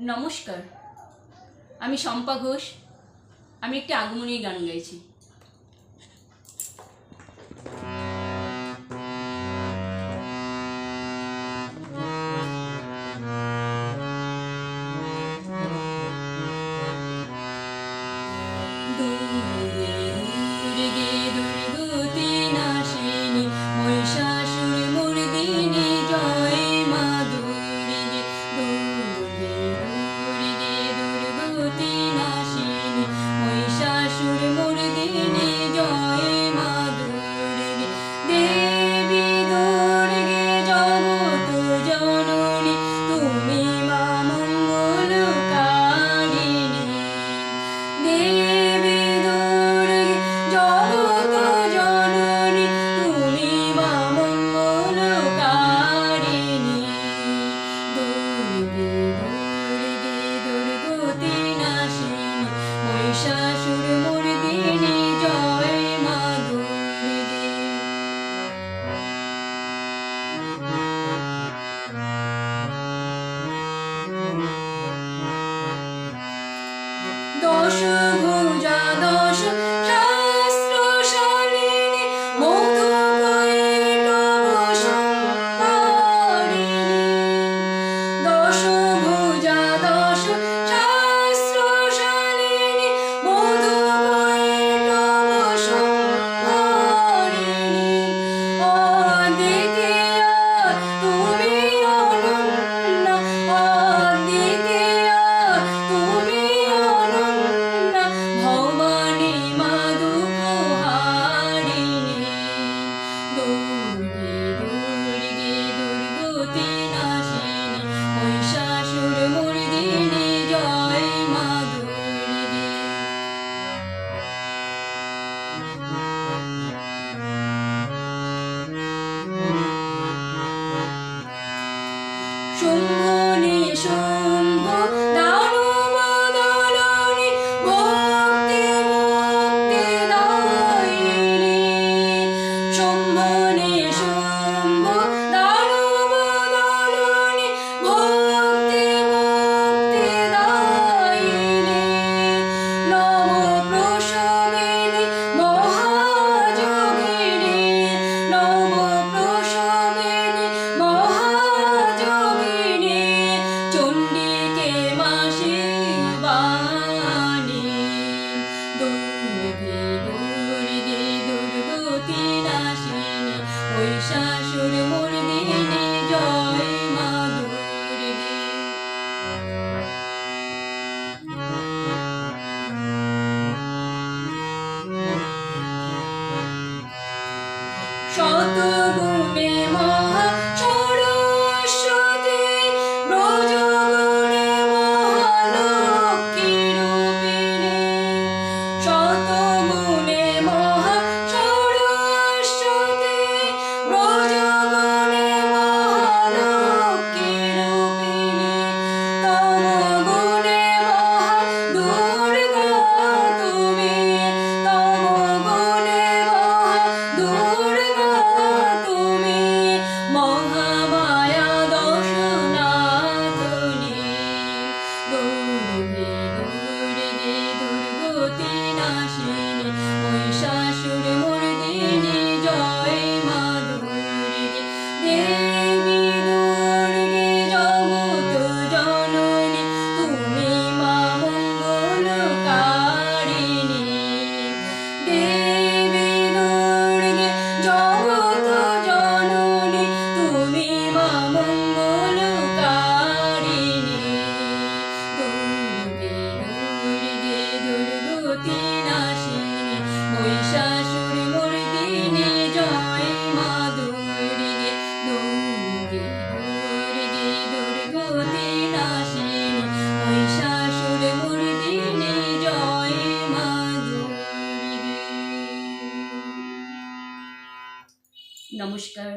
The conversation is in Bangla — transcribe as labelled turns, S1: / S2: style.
S1: নমস্কার, আমি শম্পা ঘোষ। আমি একটি আগমনী গান গাইছি। দূরে দূরে দুর্গতি নাশিনী মহিষাসুর মর্দিনী জয় মা দুর্গে। দূরে দূরে দুর্গতি নাশিনী মহিষাসুর মর্দিনী জয় মা দুর্গে। দেবী দুর্গে জগত জননী তুমি মা মঙ্গলকারিণী। দেবী দুর্গে জগত জননী তুমি মা মঙ্গলকারিণী। দুর্গে দুর্গে দুর্গতি নাশিনী মহিষাসুর মর্দিনী জয় মা দুর্গে। দশ ভুজা দশ শাস্ত্রশালিনী মধুকৈটভসম্হারিণী। দশ ভুজা দশ শাস্ত্রশালিনী মধুকৈটভসম্হারিণী। অদ্বিতীয় তুমি অনন্যা, অদ্বিতীয় তুমি অনন্যা, ভবানী মা দুঃখহারিণী। দুর্গে দুর্গে দুর্গতি নাশিনী মহিষাসুর মর্দিনী জয় মা দুর্গে। শুম্ভ নিশুম্ভ দানব দলনী ভক্তি মুক্তিদায়িনী। শুম্ভ নিশুম্ভ দানব দলনী ভক্তি মুক্তিদায়িনী। নব প্রসবিনী মহাযোগিনী, নব প্রসবিনী মহাযোগিনী, চণ্ডিকে মা শিবানী। দুর্গে দুর্গে দুর্গতি নাশিনী মহিষাসুর মর্দিনী জয় মা দুর্গে। শতগুণে মহা সরস্বতী, ব্রজগুণে মহালক্ষ্মী রূপিণী। শতগুণে মহা সরস্বতী, ব্রজগুণে মহালক্ষ্মী রূপিণী। তমগুণে মহা দুর্গা তুমি, তমগুণে মহা দুর্গা তুমি, মহামায়া দশনাথনী। দুর্গে দুর্গে দুর্গতি নাশিনী মহিষাসুর মর্দিনী জয় মা দুর্গে। দেবী দুর্গে জগত জননী তুমি মা মঙ্গলকারিণী। দেবী দুর্গে জগত জননী তুমি মা মঙ্গলকারিণী। দুর্গে দুর্গে দুর্গতি নাশিনী মহিষাসুর মর্দিনী জয় মা দুর্গে। দুর্গে দুর্গে দুর্গতি নাশিনী মহিষাসুর মর্দিনী জয় মা দুর্গে। নমস্কার।